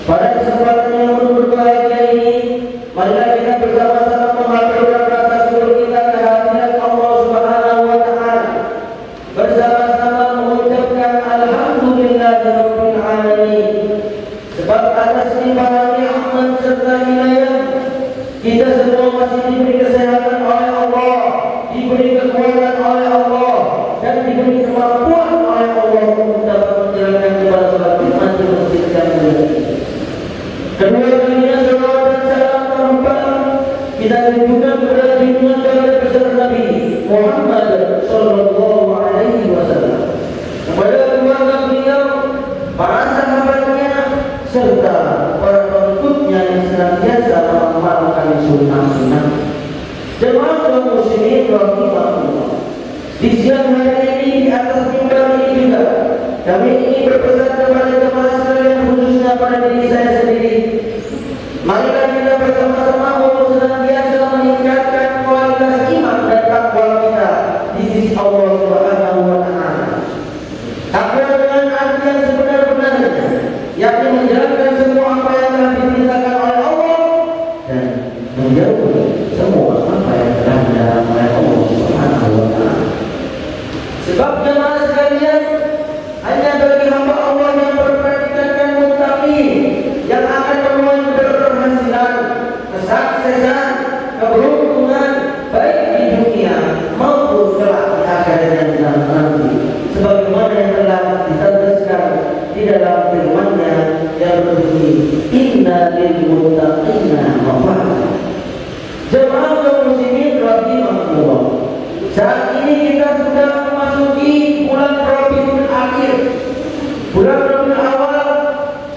Pada kesempatan yang berbahagia ini, marilah kita bersama-sama mengaturkan rasa syukur kita kehadirat Allah Subhanahu wa taala. Bersama-sama mengucapkan alhamdulillahirabbil alamin. Sebab atas limpahan nikmat serta hidayah, kita semua masih diberi kesehatan oleh Allah, diberi kekuatan oleh Allah, dan diberi kemampuan oleh Allah untuk dapat menjalankan ibadah salat Jumat di masjid yang mulia ini. Kedua kalinya salawat dan salam terhormat kita tunjukkan kepada junjungan baginda besar Nabi Muhammad sallallahu alaihi wasallam, kepada keluarga beliau, para sahabatnya, serta para pengikutnya yang senantiasa mengamalkan sunnah-sunnah. Jemaah kaum muslimin rahimahullah, di siang hari ini di atas mimbar ini juga kami ingin berpesan kepada jemaah sekalian, khususnya pada diri saya sendiri. Marilah kita bersama-sama untuk senantiasa meningkatkan kualitas iman dan takwa kita di sisi Allah Subhanahu wa taala. Takwa dengan arti yang sebenar-benarnya, yakni menjalankan semua apa yang telah diperintahkan oleh Allah dan menjauhi semua apa yang telah dilarang oleh Allah Subhanahu wa taala. Sebab jemaah sekalian, hanya bagi hamba Allah yang berpraktikkan muttaqin yang akan menuai keberhasilan, kesuksesan, keberuntungan baik di dunia maupun kelak di akhirat dan nanti, sebagaimana yang telah ditegaskan di dalam firman-Nya yang berbunyi inna lil muttaqina mafazah. Jemaah kaum muslimin rahimahullah, saat ini kita sudah memasuki bulan Rabiul Akhir. Bulan Rabiul Awal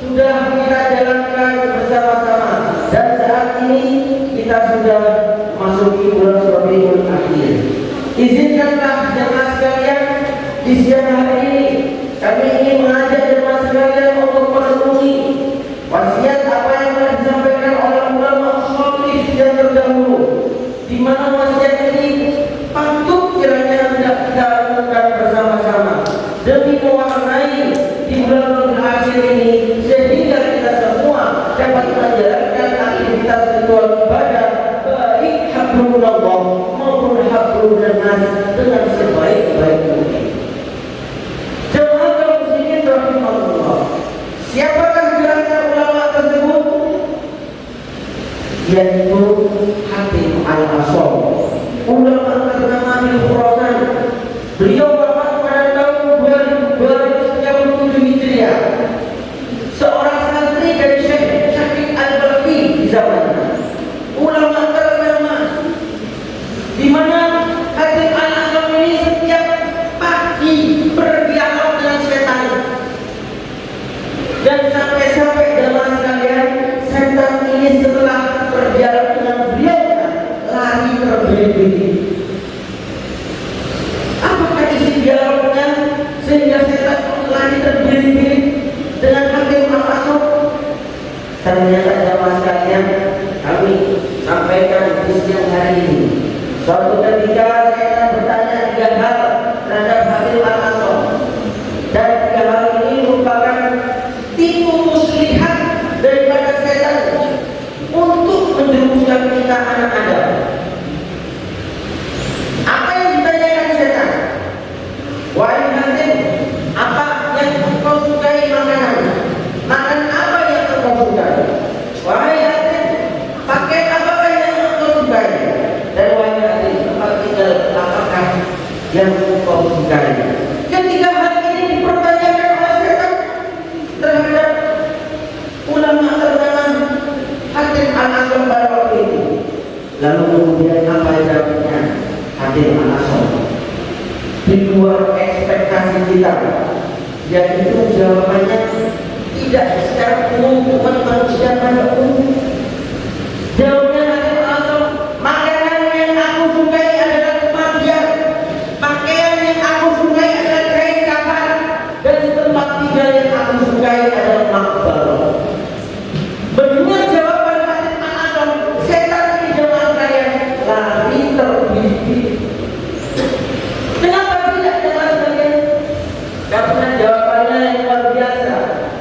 sudah kita jalankan bersama-sama, dan saat ini kita sudah memasuki bulan Rabiul Akhir. Izinkanlah jemaah sekalian, di siang hari ini kami ingin mengajak jemaah sekalian untuk merenungi wasiat apa yang telah disampaikan oleh ulama salih yang terdahulu, di mana wasiat ini patut kiranya hendak kita lakukan bersama-sama demi mewarnai di bulan Rabiul Akhir ini, sehingga kita semua dapat menjalankan aktivitas ritual ibadah baik hablullah maupun hablun nas dengan sebaik-baik mungkin. Jemaah kaum muslimin rahimahullah, siapakah gelarnya ulama tersebut? Yaitu Hatim Al-Asam, ulama ternama di Khurasan. Beliau wafat pada tahun 2037 Hijriah, seorang santri dari Syekh Syakir Al-Balfi di zamannya, ulama ternama, di mana Hatim Al-Asam ini setiap pagi berdialog dengan setan, dan sampai-sampai jemaah sekalian, setan ini setelah berdialog dengan beliau lari terbirit-birit. Apakah isi dialognya sehingga setan lari terbirit-birit dengan Hatim Al-Asam? Ternyata jemaah sekalian, kami sampaikan di siang hari ini, suatu ketika saya bertanya 3 hal terhadap Hatim Al-Asam, dan 3 hal ini merupakan tipu muslihat daripada setan untuk menjerumuskan kita anak Adam. Apa yang ditanyakan setan? Wahai Hatim, apa yang engkau sukai makanan? Makan apa yang engkau sukai? Wahai Hatim, pakaian apakah yang engkau sukai? Dan wahai Hatim, tempat tinggal apakah yang engkau sukai? Ketiga hal ini dipertanyakan oleh setan terhadap ulama ternama Hatim Al-Asam pada waktu itu. Lalu kemudian apa jawabnya Hatim Al-Asam? Di luar ekspektasi kita, yaitu jawabannya tidak secara umum bukan manusia pada umum. Jawabnya Hatim Al-Asam, makanan yang aku sukai adalah kematian, pakaian yang aku sukai adalah kain kafan, dan tempat tinggal yang aku sukai adalah makbarah. Mendengar jawaban Hatim Al-Asam, setan ini jemaah sekalian lari terbirit-birit. Kenapa tidak jemaah sekalian? Karena jawabannya yang luar biasa,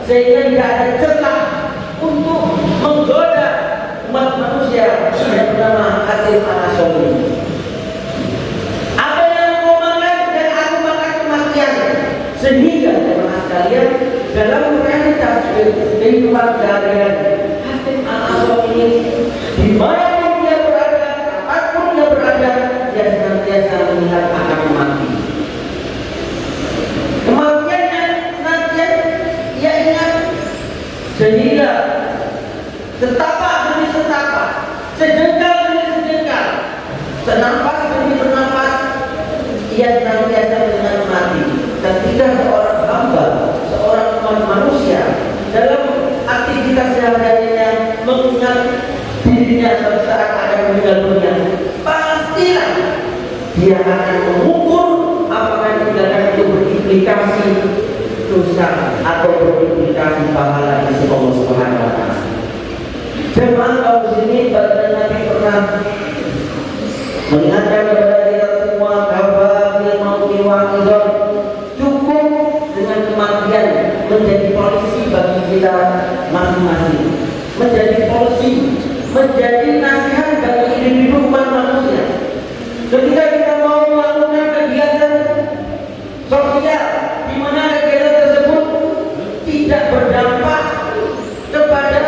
sehingga tidak ada celah ini. Apa yang kau makan dan aku makan kematian. Sehingga jemaah sekalian, dalam realitas kehidupan sehari-hari, Hatim Al-Aswad ini dimanapun dia berada, apapun dia berada, dia senantiasa melihat akan mati. Kematiannya senantiasa ia ingat, sehingga setapak demi setapak, sejengkal demi sejengkal, senafas demi bernafas, ia senantiasa mengingat mati. Ketika seorang hamba, seorang umat manusia dalam aktivitas sehari-harinya mengingat dirinya suatu saat akan meninggal dunia, pastilah dia akan mengukur apakah tindakan itu berimplikasi dosa atau berimplikasi pahala di sisi Allah Subhanahu wa Ta'ala. Jemaah kaum muslimin, baginda Nabi pernah mengingatkan kepada kita semua, kafa bil mauti wa'idun, cukup dengan kematian menjadi polisi bagi kita masing-masing, menjadi polisi, menjadi nasihat bagi individu umat manusia. Ketika kita mau melakukan kegiatan sosial di mana kegiatan tersebut tidak berdampak kepada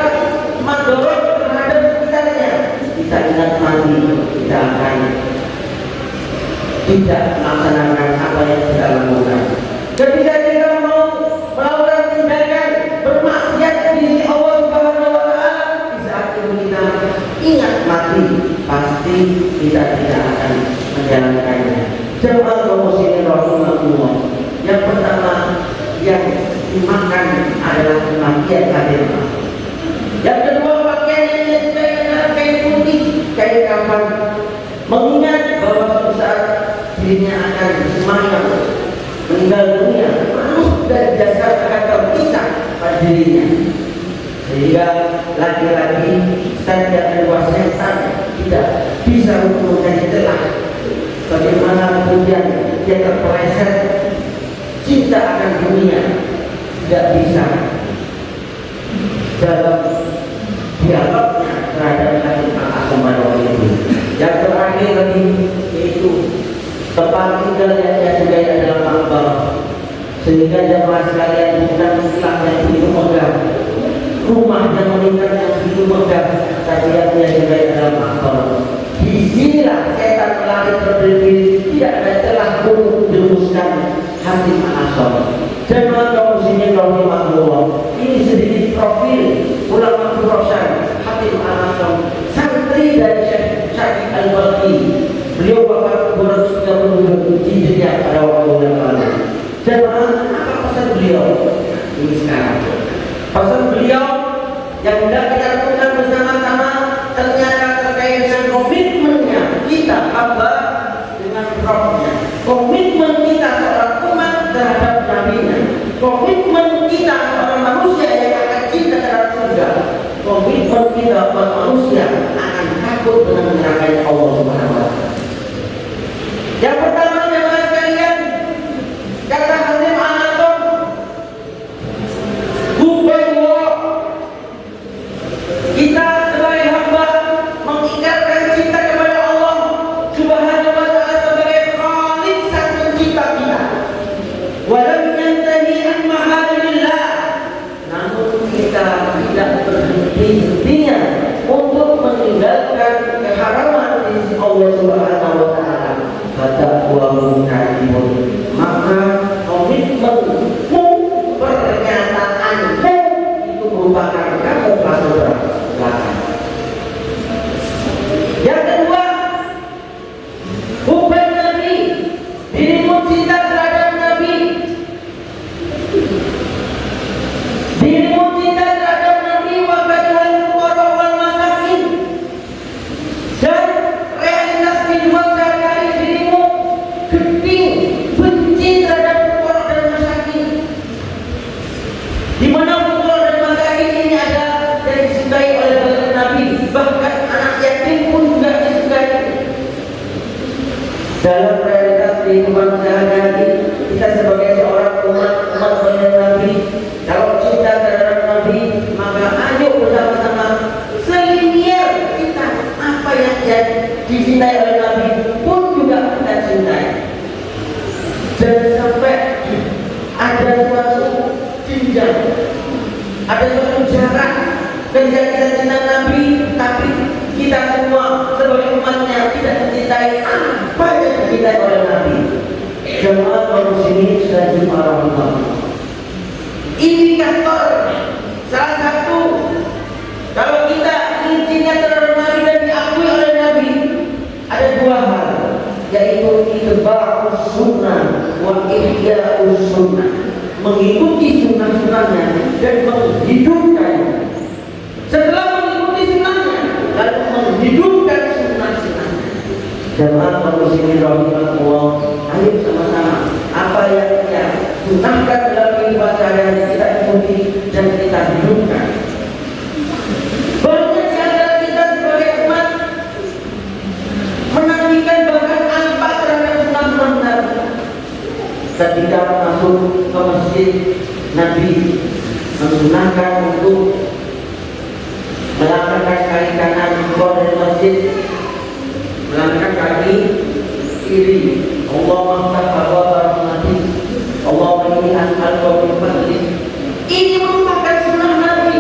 madorot terhadap sekitarnya, kita ingat mati, kita akan tidak melaksanakan apa yang kita lakukan. Ketika kita mau melakukan tindakan bermaksiat di sisi Allah Subhanahu wa Ta'ala, di saat itu kita ingat mati, pasti kita tidak akan menjalankannya. Jemaah kaum muslimin rahimahumullah, yang pertama yang dimakan adalah kematian hadir. Yang kedua, pakaian yang sesuai dengan kain putih, kain kafan, mengingat bahwa suatu saat dirinya akan semayang, meninggal dunia, ruh dan jasad akan terpisah pada dirinya. Sehingga lagi-lagi saja kedua setan tidak bisa untuk menjadi celah. Bagaimana kemudian dia terpeleset cinta akan dunia, tidak bisa dalam dialognya terhadap Hatim Al-Aswad itu. Yang terakhir lagi yaitu tempat tinggalnya dia juga adalah makbar, sehingga jemaah sekalian bukan istilah yang begitu megah, rumah yang meninggal yang begitu megah, tapi dia juga adalah makbar. Di sinilah setan melari berdiri, tidak ada celah untuk menjerumuskan Hatim Al-Aswad. Jemaah kaum muslimin rahimahumullah, ini sedikit profil ulama Khurasan Hatim Al-Aswad, santri dari Syekh Syafi'i Al-Balkhi. Beliau wafat 237 Hijriah pada waktu yang lalu. Jemaah, apa pesan beliau ini sekarang? Pesan beliau yang sudah kita lakukan bersama-sama ternyata terkait dengan komitmennya kita hamba dengan Rabbnya, komitmen kita seorang umat terhadap Nabi-Nya, komitmen kita seorang manusia yang akan cinta terhadap surga, komitmen kita umat manusia akan takut dengan neraka Allah Subhanahu wa Ta'ala. Yang pertama, jemaah sekalian, kata Hatim Al-Aswad, Hubullah, kita sebagai hamba mengikatkan cinta kepada Allah Subhanahu wa Ta'ala sebagai Khalik sang pencipta kita. Walam yantahi an maharimillah, namun kita tidak berhenti-hentinya untuk meninggalkan keharaman di sisi Allah Subhanahu wa Ta'ala. Kata buahmu kalimun, maka komitmenmu, pernyataanmu itu merupakan kamu masuk belakang. Yang kedua, hubban Nabi, dirimu cinta terhadap Nabi, dirimu cinta terhadap Nabi, wa badal fuqara wal masakin, dan realitas kehidupan sehari-hari dirimu genting benci terhadap fuqara dan masakin, di mana fuqara dan masakin ini ada yang disukai oleh baginda Nabi, bahkan anak yatim pun juga disukai. Dalam realitas kehidupan sehari-hari kita sebagai seorang umat baginda Nabi, kalau cinta terhadap Nabi, maka ayo bersama-sama selinier kita apa yang dicintai oleh Ketika kita cinta Nabi, tapi kita semua sebagai umatnya tidak mencintai apa yang dicintai oleh Nabi. Jemaah kaum muslimin sekalian warahmatullahi wabarakatuh. Indikator salah satu kalau kita ingin cinta terhadap Nabi dan diakui oleh Nabi ada dua hal, yaitu itba'us sunnah wa ihya'us sunnah, mengikuti sunnah-sunnahnya dan menghidupkannya. Setelah mengikuti sunnahnya, lalu menghidupkan sunnah-sunnahnya. Jemaah kaum muslimin rahimahullah, ayo sama-sama apa yang kita sunnahkan dalam kehidupan sehari-hari kita ikuti dan kita hidupkan. Banyak di antara kita sebagai umat menafikan bahkan apa terhadap sunnah Nabi. Ketika masuk ke masjid, Nabi mensunahkan untuk melangkahkan kaki kanan keluar dari masjid, melangkahkan kaki kiri. Allahumma ftah rahmatik, Allahumma inni as'aluka min fadlik. Ini merupakan sunnah Nabi.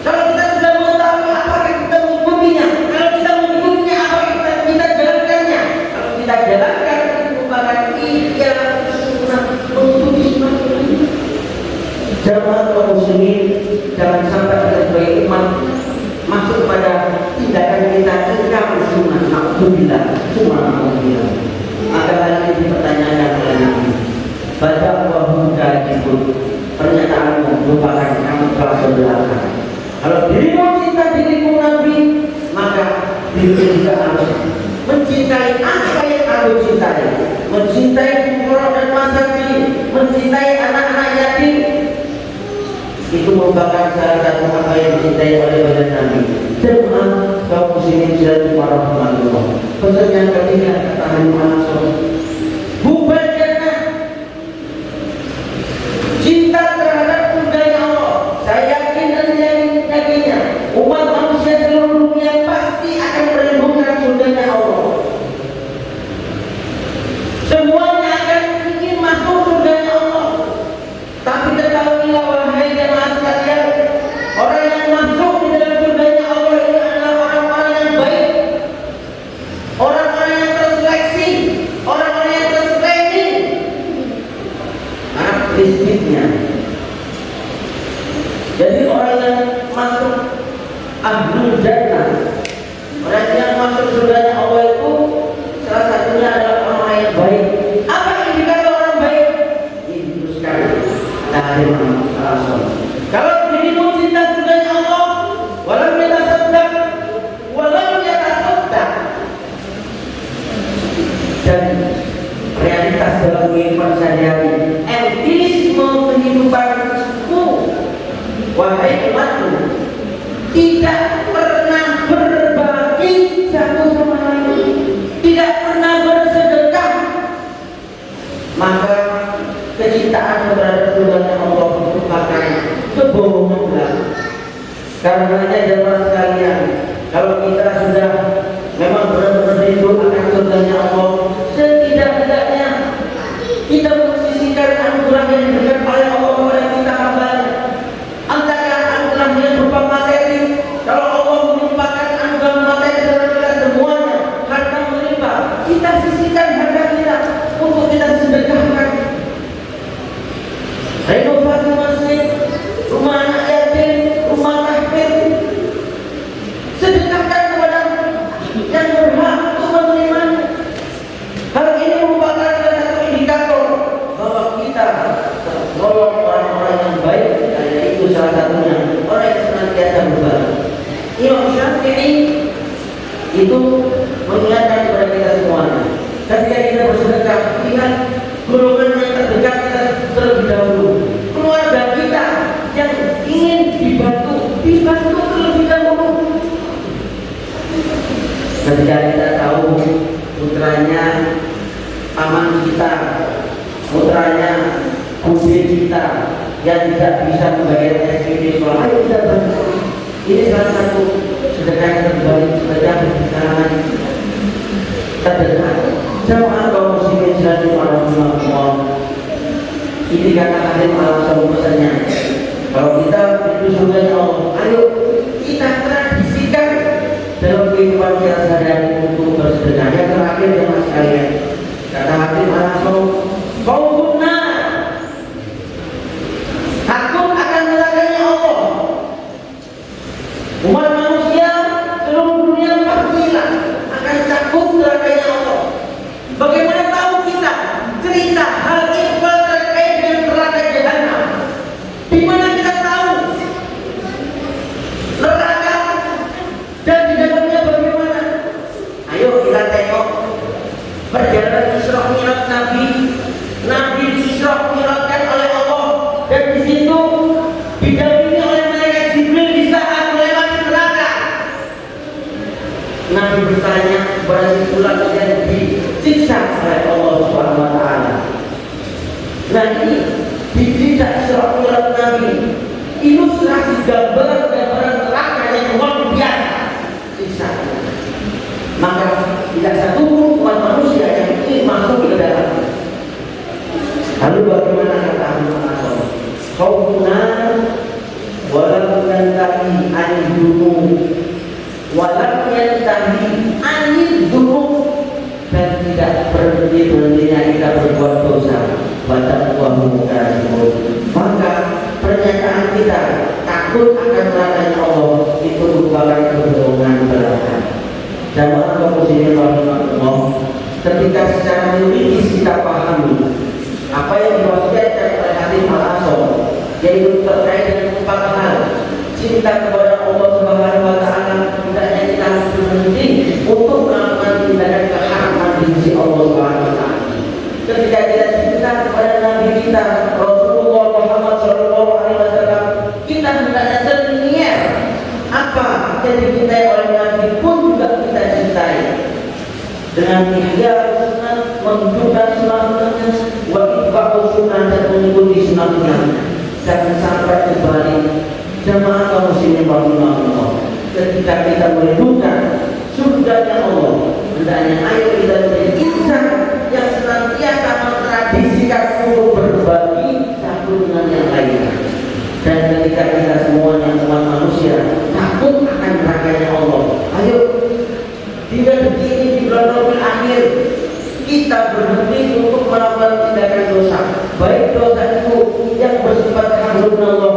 Kalau kita sudah mengetahui apakah kita mengikutinya, kalau kita mengikutinya apakah kita jalankannya. Kalau kita jalankan itu merupakan sunnah, mengikuti sunnah. Jamaah kaum muslimin, jangan sampai kita sebagai umat masuk pada tindakan kita ingkar sunnah. Alhamdulillah, subhanallah. Maka hal ini dipertanyakan oleh Nabi. Baca wahum kajibun, pernyataanmu merupakan kamu telah belaka. Kalau dirimu cinta dirimu Nabi, maka dirimu juga harus mencintai apa yang aku cintai, mencintai fuqara dan masakin, mencintai anak-anak yatim. Itu merupakan salah satu apa yang dicintai oleh badan Nabi. Jemaah kaum muslimin sekalian warahmatullah. Pesan yang ketiga kata Muhammad SAW, bukan karena cinta terhadap surganya Allah. Saya yakin dan yakinnya umat manusia seluruh dunia pasti akan merindukan surganya Allah. Semuanya akan ingin masuk surganya Allah. Tapi ketahuilah wahai jemaah sekalian, orang yang masuk di dalam surganya Allah ini adalah orang-orang yang baik, orang-orang yang terseleksi, orang-orang yang terscreening. Prinsipnya, jadi orang yang masuk ahlul jannah, orang yang masuk surganya Allah itu salah satunya adalah orang yang baik. Apa indikator orang baik? Ini diteruskan dari Rasul. Kalau dirimu cinta surganya Allah, walau yatasaddaq, walau yatasaddaq. Dan realitas dalam kehidupan sehari-hari, empirisme kehidupanmu, wahai umatku, tidak pernah berbagi satu sama lain, tidak pernah bersedekah, maka kecintaan terhadap surganya Allah merupakan kebohongan belaka. Karenanya jemaah sekalian, kalau kita sudah memang benar-benar rindu akan surganya Allah, setidak-tidaknya kita mensisihkan anugerah yang diberikan oleh Allah kepada kita hambanya. Antara anugerah yang berupa materi, kalau Allah melimpahkan anugerah materi kepada kita semuanya, harta melimpah, kita sisihkan harta kita untuk kita sedekahkan. Renovasi masjid, rumah anak yatim, rumah tahfidz, sedekahkan kepada yang berhak untuk menerimanya. Hal ini merupakan salah satu indikator bahwa kita tergolong orang-orang yang baik, dan itu salah satunya orang yang senantiasa berbagi. Imam Syafi'i itu mengingatkan kepada kita semuanya, ketika kita bersedekah, ingat golongan yang terdekat kita terlebih dahulu, keluarga kita yang ingin dibantu terlebih dahulu. Ketika kita tahu putranya paman kita, putranya bude kita yang tidak bisa membayar SPP sekolah, ayo kita bantu. Ini salah satu sedekah yang terbaik sedekah di kalangan terdekat. Jemaah kaum muslimin sekalian warahmatullah. Ini kata Alim al-Sawm pesannya. Kalau kita itu surganya Allah, ayo kita kita sadari untuk bersedekah. Yang terakhir jemaah sekalian, kata Hakim Al-Asam, "Khaufuna, takut akan nerakanya Allah." Umat manusia seluruh dunia pastilah akan takut nerakanya Allah. Bagaimana tahu kita cerita hal ikhbar terkait dengan neraka jahanam? Di mana kita tahu neraka dan di dalamnya bagaimana? Ayo kita tengok perjalanan Isra Mi'raj Nabi. Nabi di Isra Mi'rajkan oleh Allah, dan di situ didampingi oleh malaikat Jibril di saat melewati neraka. Nabi bertanya kepada si fulan yang disiksa oleh Allah Subhanahu wa taala. Nah, ini disiksa Isra Mi'raj Nabi, ilustrasi gambaran neraka yang luar biasa siksa. Maka tidak satu pun umat manusia yang ingin masuk ke dalam. Lalu bagaimana kata Al-Asam? Khaufuna walam yantahi anil dunub, walam yantahi anil dunub, dan tidak berhenti-hentinya kita berbuat dosa. Wattaqwahu kadzibun. Maka pernyataan kita takut akan nerakanya Allah itu merupakan kebohongan belaka. Jamaah kaum muslimin rahimahullah, ketika secara yuridis kita pahami apa yang diwasiatkan oleh Hakim Al-Asam, yaitu terkait dengan 4 hal. Cinta kepada Allah Subhanahu wa taala, hendaknya kita berhenti untuk melakukan tindakan keharaman di sisi Allah Subhanahu wa taala. Ketika kita cinta kepada Nabi kita Rasulullah Muhammad SAW, kita hendaknya serniat apa yang dicintai oleh Nabi pun juga kita cintai. Dengan ihya sunnah, menunjukkan sunnah-sunnahnya, wa itba'u sunnah, dan mengikuti sunnah-sunnahnya. Jangan sampai terbalik. Jamaah kaum muslimin rahimahullah, ketika kita merindukan surganya Allah, hendaknya ayo kita menjadi insan yang senantiasa mentradisikan untuk berbagi satu dengan yang lainnya. Dan ketika kita semuanya umat manusia takut akan nerakanya Allah, ayo tinggal begini di bulan Rabiul Akhir kita berhenti untuk melakukan tindakan dosa, baik dosa itu yang bersifat hablunallah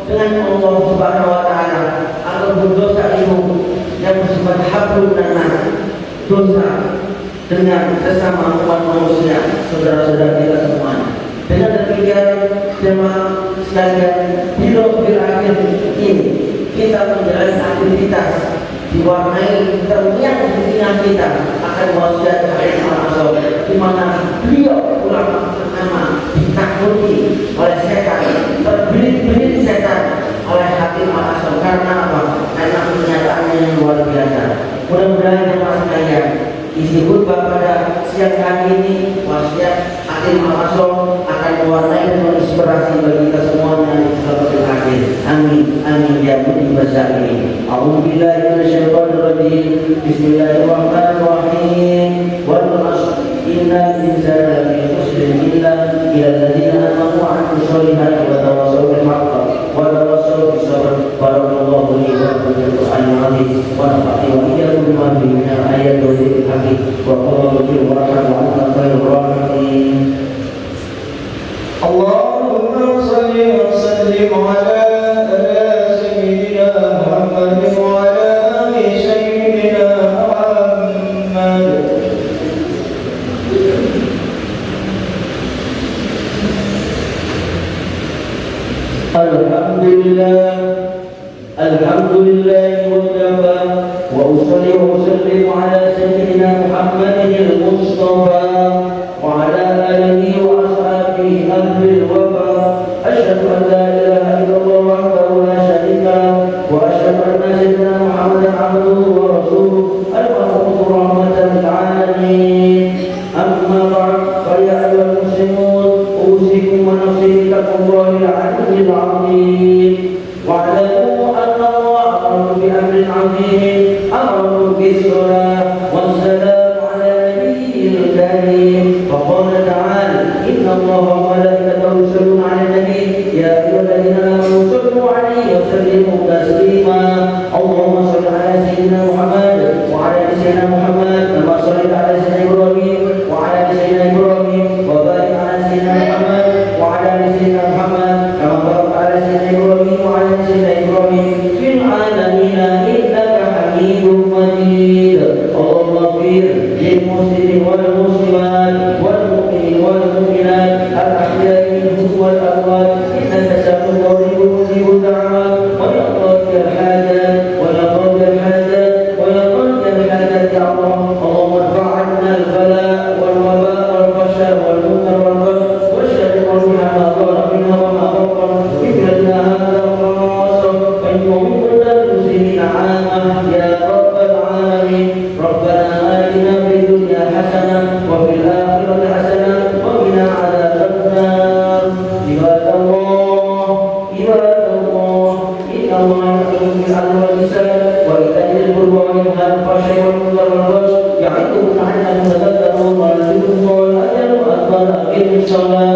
dengan Allah Subhanahu wa taala, ataupun dosa itu yang bersifat hablunanas, dosa dengan sesama umat manusia, saudara-saudara kita semua. Dengan demikian jemaah sekalian, di Rabiul Akhir ini kita menjalani aktivitas diwarnai terngiang kepentingan kita akan wasiat Hakim Al-Asam, di mana beliau ulama pertama ditakuti oleh setan, terbelit-belit setan oleh Hakim Al-Asam. Karena apa? Karena pernyataannya yang luar biasa. Mudah-mudahan jemaah sekalian, isi khutbah pada siang hari ini wasiat Hakim Al-Asam akan mewarnai dan menginspirasi bagi kita semuanya di Rabiul Akhir. Amin amin ya rabbal alamin. A'udzubillahi minasyaitonir rajim. Bismillahirrahmanirrahim. Wal 'ashr innal insana lafi khusr illa alladziina aamanu wa 'amilus solihati wa tawassaw bil haqqi wa tawassaw bis sabr. Barakallahu li wa lakum fil Qur'anil 'azim wa nafa'ani wa iyyakum bima fihi minal ayati wa dzikril hakim. Wa qul warhamna wa anta khairur rahimin. Allahumma shalli wa sallim ala sayyidina Muhammad wa ala ali sayyidina Muhammad. Alhamdulillah wa kafa wa usalli wa usallim ala sayyidina Muhammadin al-Mustafa wa ala alihi wa ashabihi ahlil wafa. Asyhadu an la ilaha illallah wahdahu la syarika lahu wa asyhadu anna sayyidina Muhammadan abduhu wa rasuluhu al-mab'uts rahmatan lil alamin. Amma ba'd, fa ya ayyuhal muslimun, usikum wa nafsi bi taqwallahil 'aliyyil 'azim. Wa'lamu anna Allah amara bi amrin 'azim, amara bis-shalah was-salam 'ala nabiyyil karim. Fa qala ta'ala, inna Allaha wa malaikatahu yusalluna 'alan nabiy, ya ayyuhalladzina amanu sallu 'alaihi wa sallimu taslima. Allahumma shalli 'ala sayyidina Muhammad wa 'ala الفحشاء والمنكر والبغي يعظكم لعلكم تذكرون ولذكر الله أكبر أقيموا الصلاة